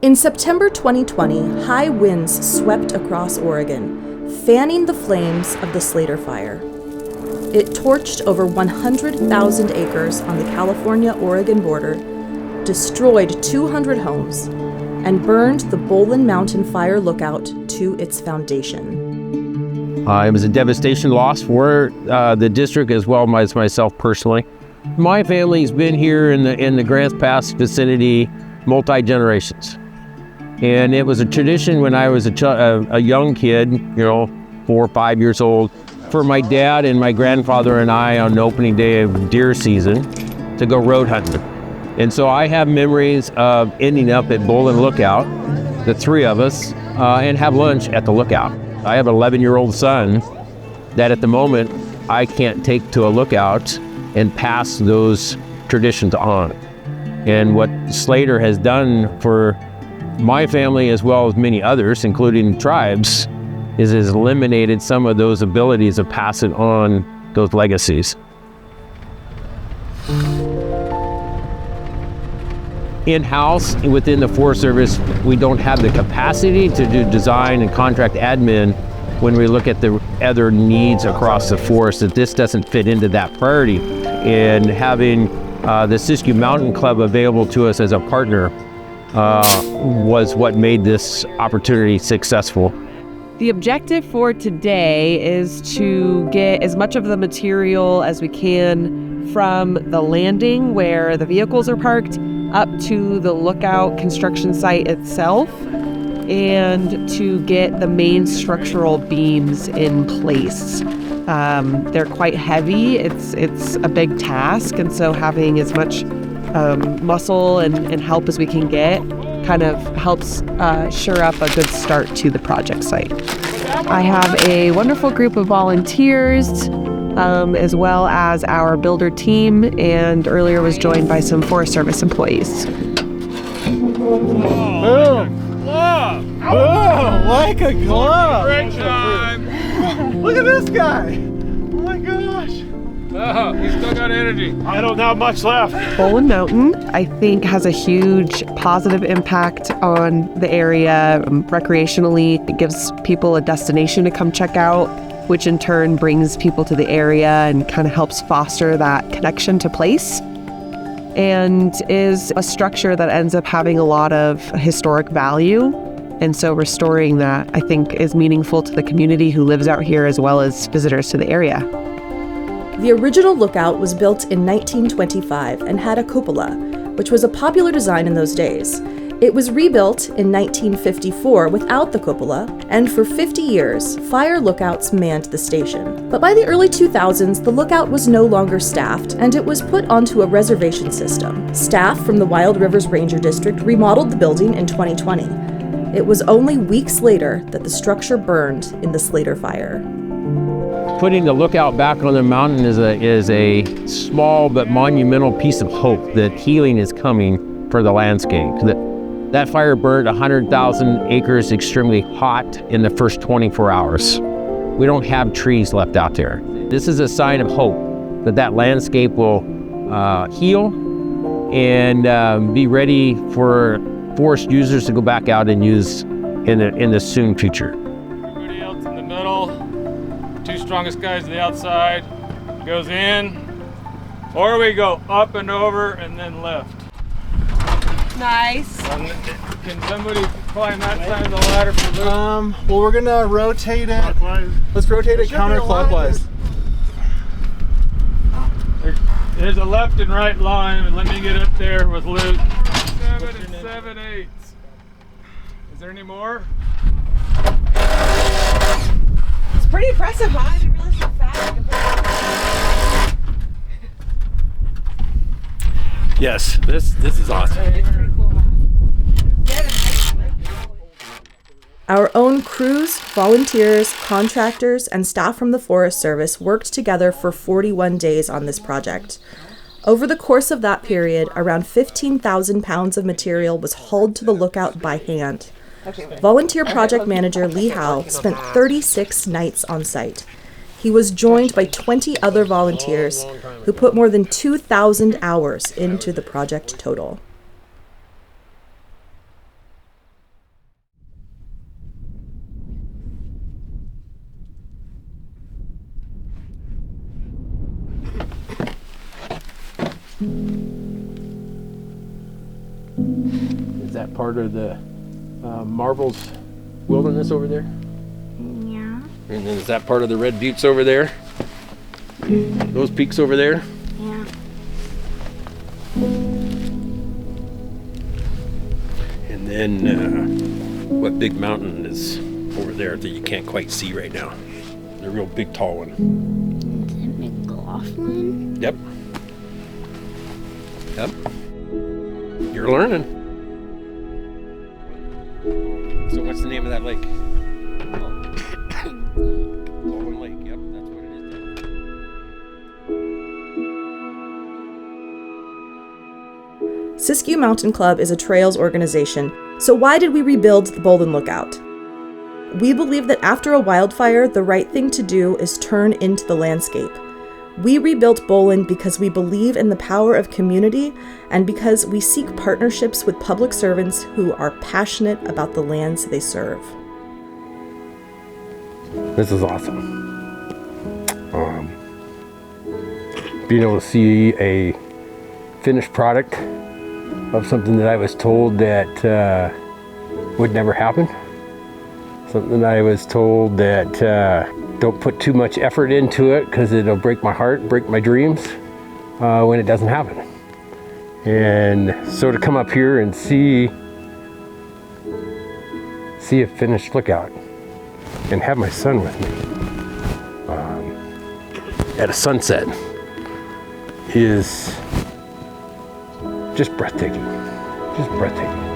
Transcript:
In September 2020, high winds swept across Oregon, fanning the flames of the Slater Fire. It torched over 100,000 acres on the California-Oregon border, destroyed 200 homes, and burned the Bolan Mountain Fire Lookout to its foundation. It was a devastation loss for the district as well as myself personally. My family's been here in the Grants Pass vicinity multi-generations. And it was a tradition when I was a young kid, 4 or 5 years old, for my dad and my grandfather and I on the opening day of deer season to go road hunting. And so I have memories of ending up at Bolan Lookout, the three of us, and have lunch at the lookout. I have an 11-year-old son that at the moment I can't take to a lookout and pass those traditions on. And what Slater has done for my family as well as many others, including tribes, is has eliminated some of those abilities of passing on those legacies. In-house, within the Forest Service, we don't have the capacity to do design and contract admin when we look at the other needs across the forest, that this doesn't fit into that priority. And having the Siskiyou Mountain Club available to us as a partner was what made this opportunity successful. The objective for today is to get as much of the material as we can from the landing where the vehicles are parked up to the lookout construction site itself, and to get the main structural beams in place. They're quite heavy. It's a big task, and so having as much muscle and help as we can get kind of helps sure up a good start to the project site. I have a wonderful group of volunteers, as well as our builder team, and earlier was joined by some Forest Service employees. Boom! Glove! Boom! Like a glove! Great time! Look at this guy! Oh my gosh! Oh, he's still got energy. I don't have much left. Bolan Mountain, I think, has a huge positive impact on the area recreationally. It gives people a destination to come check out, which in turn brings people to the area and kind of helps foster that connection to place, and is a structure that ends up having a lot of historic value. And so restoring that, I think, is meaningful to the community who lives out here as well as visitors to the area. The original lookout was built in 1925 and had a cupola, which was a popular design in those days. It was rebuilt in 1954 without the cupola, and for 50 years, fire lookouts manned the station. But by the early 2000s, the lookout was no longer staffed, and it was put onto a reservation system. Staff from the Wild Rivers Ranger District remodeled the building in 2020. It was only weeks later that the structure burned in the Slater Fire. Putting the lookout back on the mountain is a small but monumental piece of hope that healing is coming for the landscape. That fire burned 100,000 acres extremely hot in the first 24 hours. We don't have trees left out there. This is a sign of hope that landscape will heal and be ready for forest users to go back out and use in the soon future. Everybody else in the middle, two strongest guys to the outside, goes in, or we go up and over and then left. Nice. Can somebody climb that side of the ladder for Luke? Well, we're gonna rotate it. Clockwise. Let's rotate it counterclockwise. There's a left and right line, and let me get up there with Luke. 7 and 7/8. Is there any more? It's pretty impressive, huh? I didn't realize how fast. Yes, this is awesome. It's pretty cool, huh? Our own crews, volunteers, contractors, and staff from the Forest Service worked together for 41 days on this project. Over the course of that period, around 15,000 pounds of material was hauled to the lookout by hand. Volunteer project manager Lee Howe spent 36 nights on site. He was joined by 20 other volunteers who put more than 2,000 hours into the project total. Is that part of the Marbles Wilderness over there? Yeah. And then is that part of the Red Buttes over there? Those peaks over there? Yeah. And then what big mountain is over there that you can't quite see right now? The real big tall one. Is it McLaughlin? Yep. Yep. You're learning. So what's the name of that lake? Bolan Lake. Yep, that's what it is. Siskiyou Mountain Club is a trails organization, so why did we rebuild the Bolan Lookout? We believe that after a wildfire, the right thing to do is turn into the landscape. We rebuilt Bolan because we believe in the power of community and because we seek partnerships with public servants who are passionate about the lands they serve. This is awesome. Being able to see a finished product of something that I was told that would never happen. Something that I was told that don't put too much effort into it because it'll break my heart, break my dreams when it doesn't happen. And so to come up here and see a finished lookout and have my son with me at a sunset is just breathtaking. Just breathtaking.